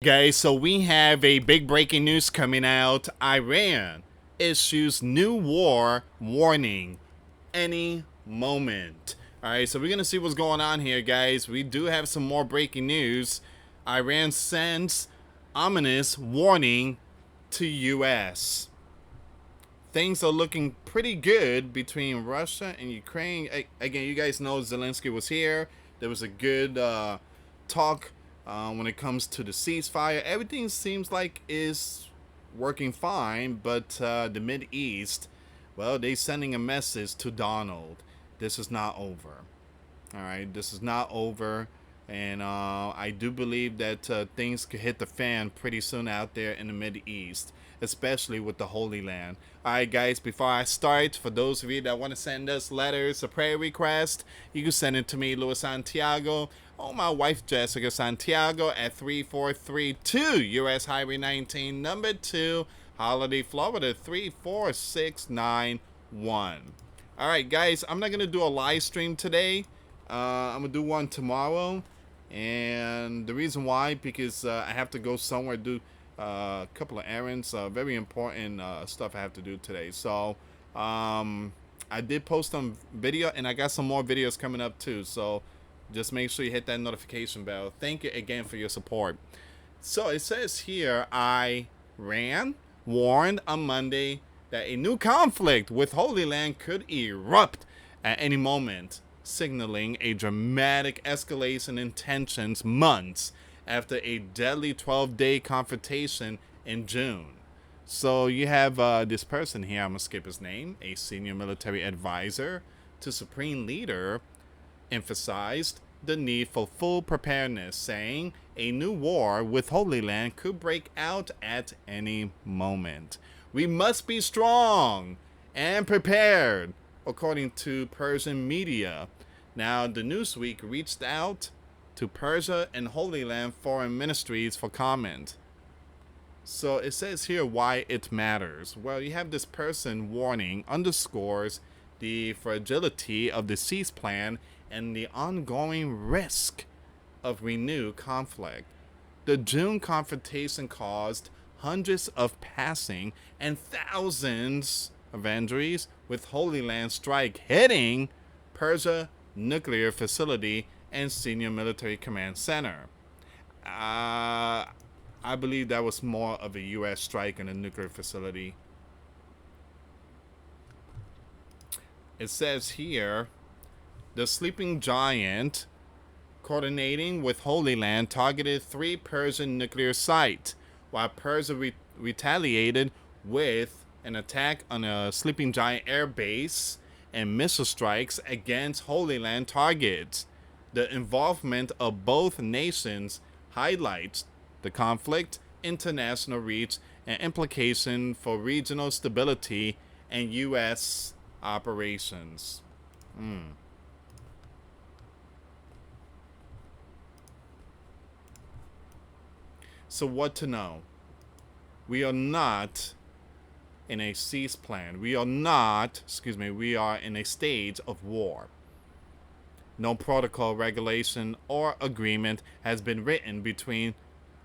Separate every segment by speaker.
Speaker 1: Guys, so we have a big breaking news coming out. Iran issues new war warning any moment. Alright, so we're gonna see what's going on here, guys. We do have some more breaking news. Iran sends ominous warning to US. Things are looking pretty good between Russia and Ukraine. Again, you guys know Zelensky was here. There was a good talk when it comes to the ceasefire. Everything seems like is working fine, but the Mid East, well, they're sending a message to Donald. This is not over. All right, this is not over. And I do believe that things could hit the fan pretty soon out there in the Mid East, especially with the Holy Land. Alright, guys, before I start, for those of you that want to send us letters or prayer requests, you can send it to me, US Santiago, or my wife, Jessica Santiago, at 3432 US Highway 19, number 2, Holiday, Florida, 34691. Alright, guys, I'm not going to do a live stream today. I'm going to do one tomorrow. And the reason why, because I have to go somewhere, do a couple of errands, very important stuff I have to do today. So I did post some video, and I got some more videos coming up too. So just make sure you hit that notification bell. Thank you again for your support. So it says here, Iran warned on Monday that a new conflict with Holy Land could erupt at any moment, signaling a dramatic escalation in tensions months after a deadly 12-day confrontation in June. So you have this person here, I'm going to skip his name, a senior military advisor to Supreme Leader, emphasized the need for full preparedness, saying a new war with Holy Land could break out at any moment. We must be strong and prepared, according to Persian media. Now, the Newsweek reached out to Persia and Holy Land foreign ministries for comment. So it says here why it matters. Well, you have this person warning underscores the fragility of the cease plan and the ongoing risk of renewed conflict. The June confrontation caused hundreds of passing and thousands of injuries, with Holy Land strike hitting Persia nuclear facility and senior military command center. I believe that was more of a U.S. strike on a nuclear facility. It says here, the sleeping giant, coordinating with Holy Land, targeted 3 Persian nuclear sites, while Persia retaliated with an attack on a sleeping giant air base and missile strikes against Holy Land targets. The involvement of both nations highlights the conflict, international reach, and implication for regional stability and U.S. operations. So what to know? We are not in a cease plan. We are in a stage of war. No protocol, regulation, or agreement has been written between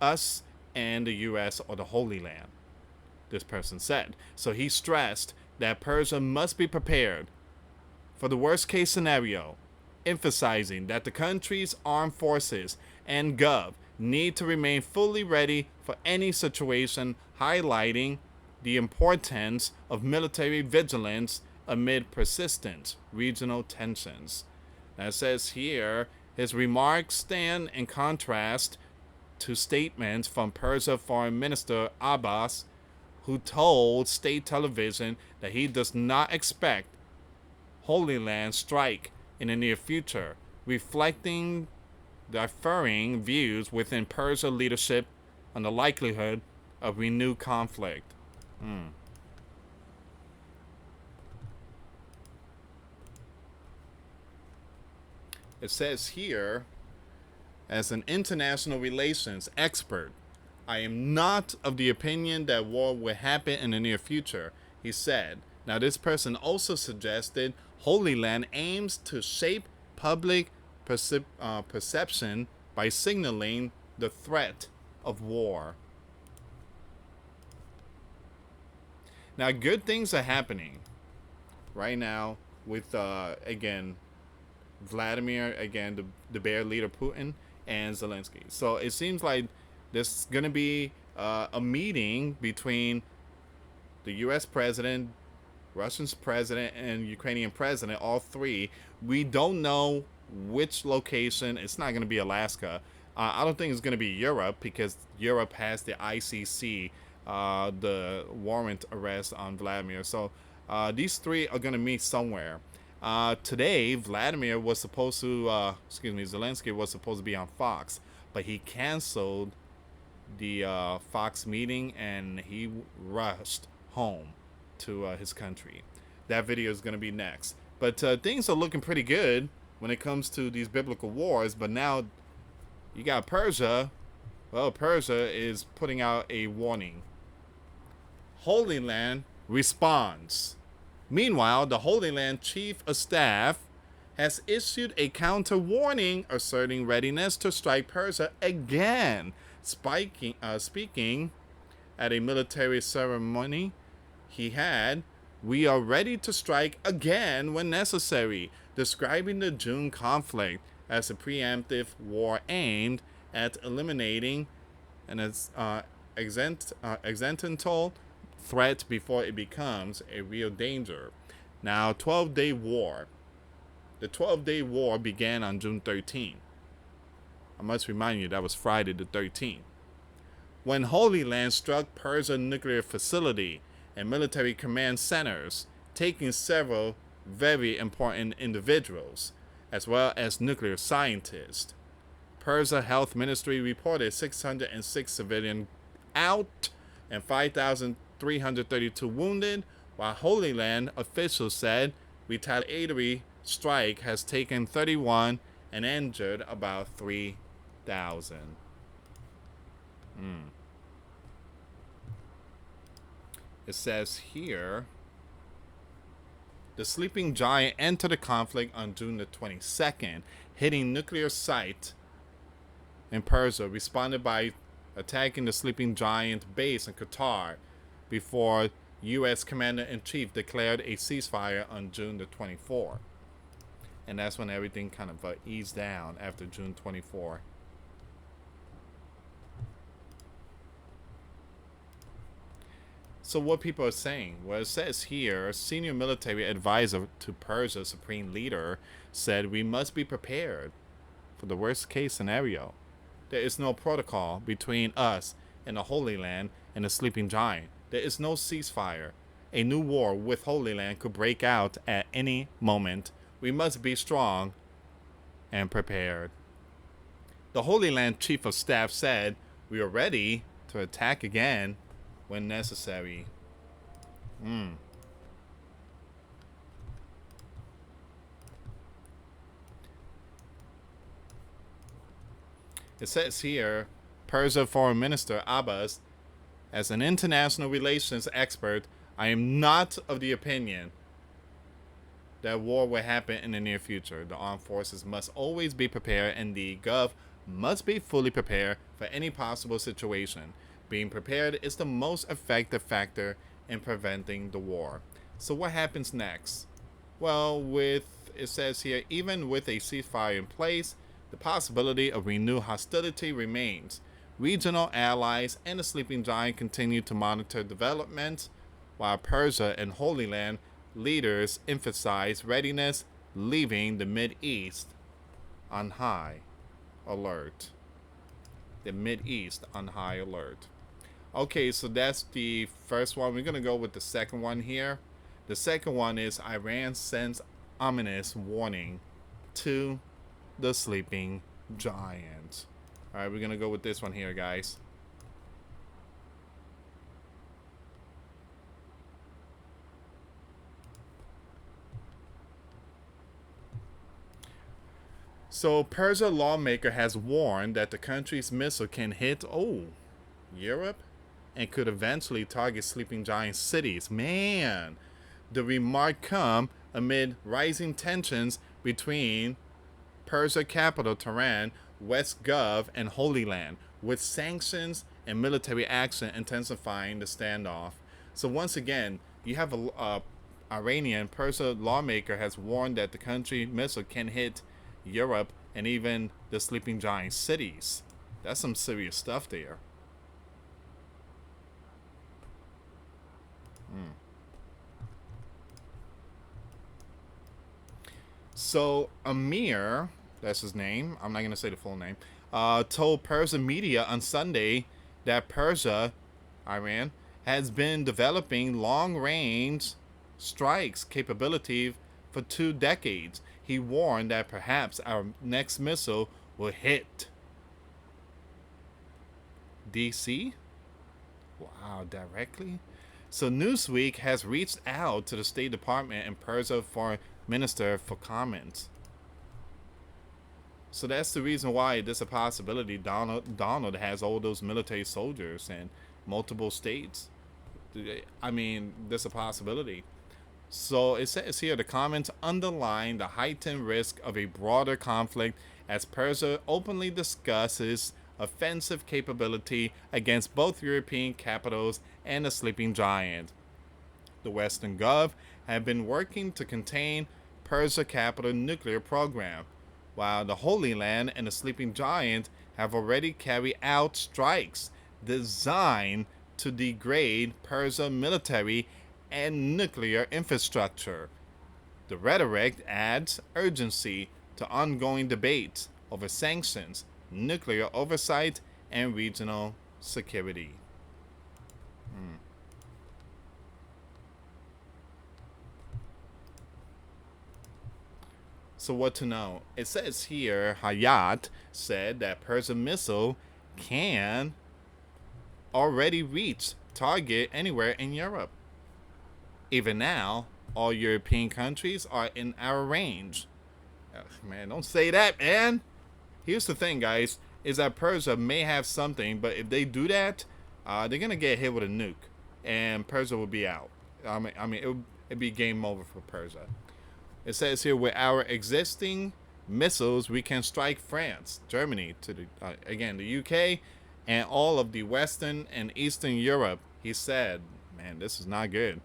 Speaker 1: us and the U.S. or the Holy Land, this person said. So he stressed that Persia must be prepared for the worst case scenario, emphasizing that the country's armed forces and Gov need to remain fully ready for any situation, highlighting the importance of military vigilance amid persistent regional tensions. Now it says here, his remarks stand in contrast to statements from Persia Foreign Minister Abbas, who told state television that he does not expect Holy Land strike in the near future, reflecting differing views within Persia leadership on the likelihood of renewed conflict. It says here, as an international relations expert, I am not of the opinion that war will happen in the near future, he said. Now, this person also suggested Holy Land aims to shape public perception by signaling the threat of war. Now, good things are happening right now with, again, Vladimir, again, the bear leader Putin, and Zelensky. So it seems like there's going to be a meeting between the U.S. president, Russian's president, and Ukrainian president, all three. We don't know which location. It's not going to be Alaska. I don't think it's going to be Europe because Europe has the ICC, the warrant arrest on Vladimir. So these three are going to meet somewhere. Today, Vladimir was supposed to, Zelensky was supposed to be on Fox, but he canceled the Fox meeting and he rushed home to his country. That video is going to be next. But things are looking pretty good when it comes to these biblical wars. But now you got Persia. Well, Persia is putting out a warning. Holy Land responds. Meanwhile, the Holy Land Chief of Staff has issued a counter warning asserting readiness to strike Persia again. Speaking at a military ceremony he had, we are ready to strike again when necessary, describing the June conflict as a preemptive war aimed at eliminating an existential threat before it becomes a real danger. Now, 12-day war. The 12-day war began on June 13. I must remind you that was Friday the 13th. When Holy Land struck Persia nuclear facility and military command centers, taking several very important individuals, as well as nuclear scientists. Persia Health Ministry reported 606 civilians out and 5,332 wounded, while Holy Land officials said retaliatory strike has taken 31 and injured about 3,000. It says here, the sleeping giant entered the conflict on June the 22nd, hitting nuclear site in Persia, responded by attacking the sleeping giant base in Qatar before U.S. Commander-in-Chief declared a ceasefire on June the 24th. And that's when everything kind of eased down after June 24. So what people are saying? Well, it says here, a senior military advisor to Persia's supreme leader said, we must be prepared for the worst case scenario. There is no protocol between us and the Holy Land and the sleeping giant. There is no ceasefire. A new war with Holy Land could break out at any moment. We must be strong and prepared. The Holy Land Chief of Staff said, we are ready to attack again when necessary. It says here, Persia Foreign Minister Abbas, as an international relations expert, I am not of the opinion that war will happen in the near future. The armed forces must always be prepared, and the Gov must be fully prepared for any possible situation. Being prepared is the most effective factor in preventing the war. So what happens next? Well, it says here, even with a ceasefire in place, the possibility of renewed hostility remains. Regional allies and the sleeping giant continue to monitor developments, while Persia and Holy Land leaders emphasize readiness, leaving the Mideast on high alert. The Mideast on high alert. Okay, so that's the first one. We're going to go with the second one here. The second one is Iran sends ominous warning to the sleeping giant. All right, we're going to go with this one here, guys. So, Persia lawmaker has warned that the country's missile can hit, Europe? And could eventually target sleeping giant cities. Man, the remark come amid rising tensions between Persia capital Tehran, West Gov, and Holy Land, with sanctions and military action intensifying the standoff. So once again, you have a Iranian Persia lawmaker has warned that the country missile can hit Europe and even the sleeping giant cities. That's some serious stuff there. Mm. So Amir, that's his name. I'm not gonna say the full name. Told Persia media on Sunday that Persia, Iran, has been developing long-range strikes capability for 2 decades. He warned that perhaps our next missile will hit DC. Wow, directly. So Newsweek has reached out to the State Department and Persia Foreign Minister for comment. So that's the reason why this is a possibility. Donald has all those military soldiers in multiple states. I mean, there's a possibility. So it says here the comments underline the heightened risk of a broader conflict as Persia openly discusses offensive capability against both European capitals and the sleeping giant. The Western Gulf have been working to contain Persia capital nuclear program, while the Holy Land and the sleeping giant have already carried out strikes designed to degrade Persia military and nuclear infrastructure. The rhetoric adds urgency to ongoing debates over sanctions, nuclear oversight, and regional security. Hmm. So what to know? It says here, Hayat said that Persian missile can already reach target anywhere in Europe. Even now, all European countries are in our range. Man, don't say that, man. Here's the thing, guys, is that Persia may have something, but if they do that, they're gonna get hit with a nuke, and Persia will be out. It'd be game over for Persia. It says here, with our existing missiles, we can strike France, Germany, to the again the UK, and all of the Western and Eastern Europe. He said, "Man, this is not good."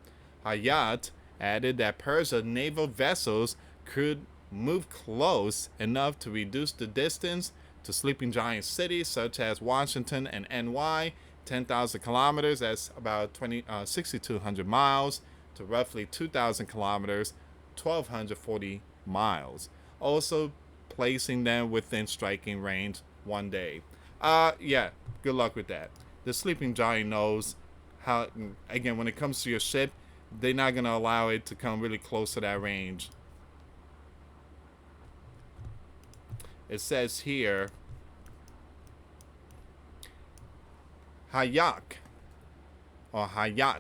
Speaker 1: Hayat added that Persia naval vessels could move close enough to reduce the distance to sleeping giant cities such as Washington and NY, 10,000 kilometers, that's about 6,200 miles, to roughly 2,000 kilometers, 1,240 miles. Also placing them within striking range one day. Yeah, good luck with that. The sleeping giant knows how, again, when it comes to your ship, they're not going to allow it to come really close to that range. It says here, Hayat,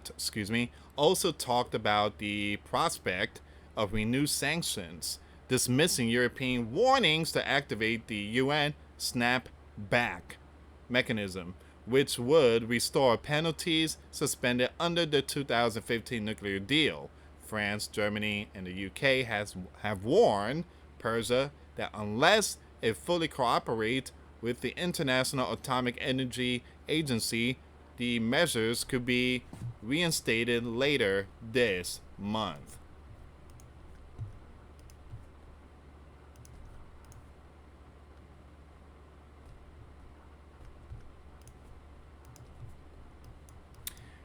Speaker 1: excuse me, also talked about the prospect of renewed sanctions, dismissing European warnings to activate the UN snapback mechanism, which would restore penalties suspended under the 2015 nuclear deal. France, Germany, and the UK have warned Persia that unless it fully cooperates with the International Atomic Energy Agency, the measures could be reinstated later this month.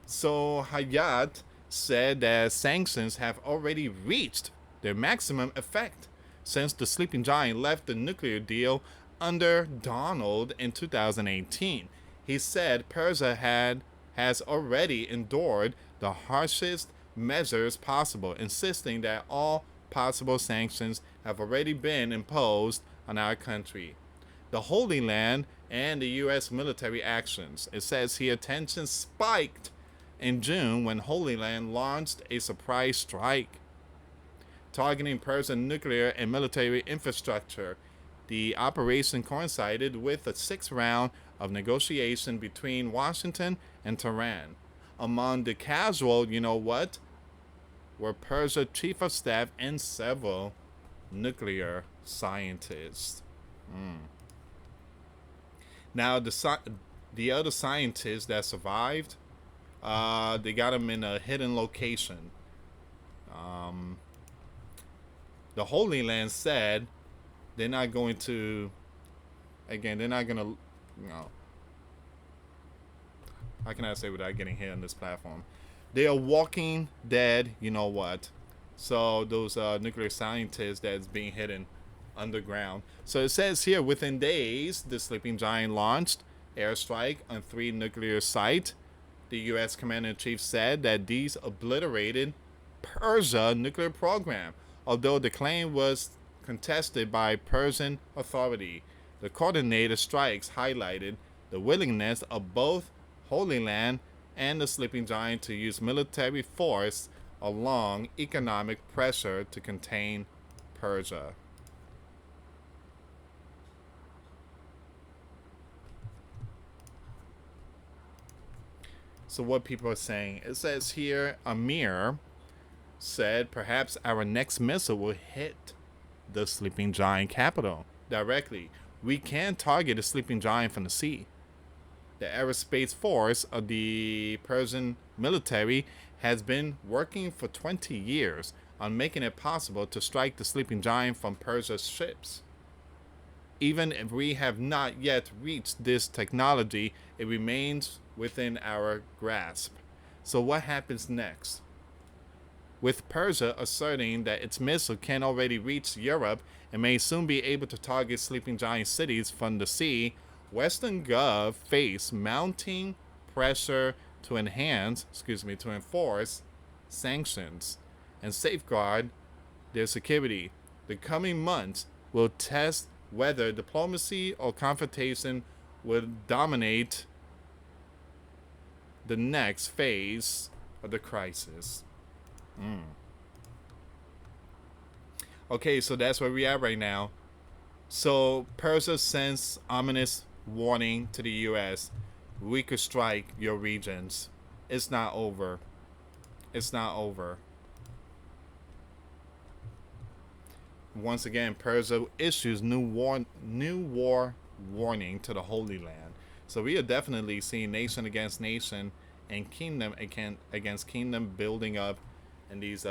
Speaker 1: So Hayat said that sanctions have already reached their maximum effect since the sleeping giant left the nuclear deal under Donald in 2018. He said Persia has already endured the harshest measures possible, insisting that all possible sanctions have already been imposed on our country. The Holy Land and the U.S. military actions. It says here tensions spiked in June when Holy Land launched a surprise strike targeting Persian nuclear and military infrastructure. The operation coincided with a sixth round of negotiation between Washington and Tehran. Among the casual, you know what, were Persia chief of staff and several nuclear scientists. Now the other scientists that survived, they got them in a hidden location. Um, the Holy Land said they're not going to. Again, they're not gonna. How can I say without getting hit on this platform? They are walking dead. You know what? So those nuclear scientists that's being hidden underground. So it says here, within days, the sleeping giant launched airstrike on 3 nuclear sites. The U.S. Commander-in-Chief said that these obliterated Persia nuclear program, although the claim was contested by Persian authority. The coordinated strikes highlighted the willingness of both Holy Land and the sleeping giant to use military force along economic pressure to contain Persia. So what people are saying, it says here, Amir said perhaps our next missile will hit the sleeping giant capital directly. We can target the sleeping giant from the sea. The aerospace force of the Persian military has been working for 20 years on making it possible to strike the sleeping giant from Persia's ships. Even if we have not yet reached this technology, it remains within our grasp. So what happens next? With Persia asserting that its missile can already reach Europe and may soon be able to target sleeping giant cities from the sea, Western Gov face mounting pressure to enforce sanctions and safeguard their security. The coming months will test whether diplomacy or confrontation will dominate the next phase of the crisis. Okay, so that's where we are right now. So Persia sends ominous warning to the U.S. We could strike your regions. It's not over. It's not over. Once again, Persia issues new war warning to the Holy Land. So we are definitely seeing nation against nation and kingdom against kingdom building up in these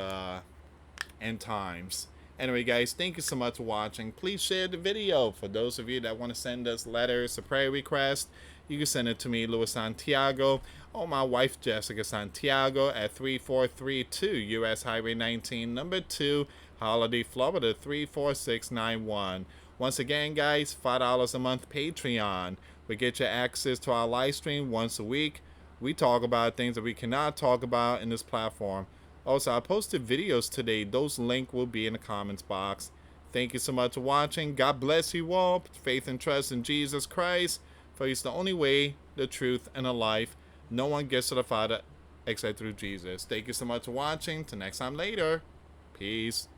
Speaker 1: end times. Anyway, guys, thank you so much for watching. Please share the video. For those of you that want to send us letters or prayer requests, you can send it to me, US Santiago, or my wife, Jessica Santiago, at 3432 US Highway 19, number 2, Holiday, Florida, 34691. Once again, guys, $5 a month Patreon. We get you access to our live stream once a week. We talk about things that we cannot talk about in this platform. Also, I posted videos today. Those links will be in the comments box. Thank you so much for watching. God bless you all. Faith and trust in Jesus Christ. For He's the only way, the truth, and the life. No one gets to the Father except through Jesus. Thank you so much for watching. Till next time later. Peace.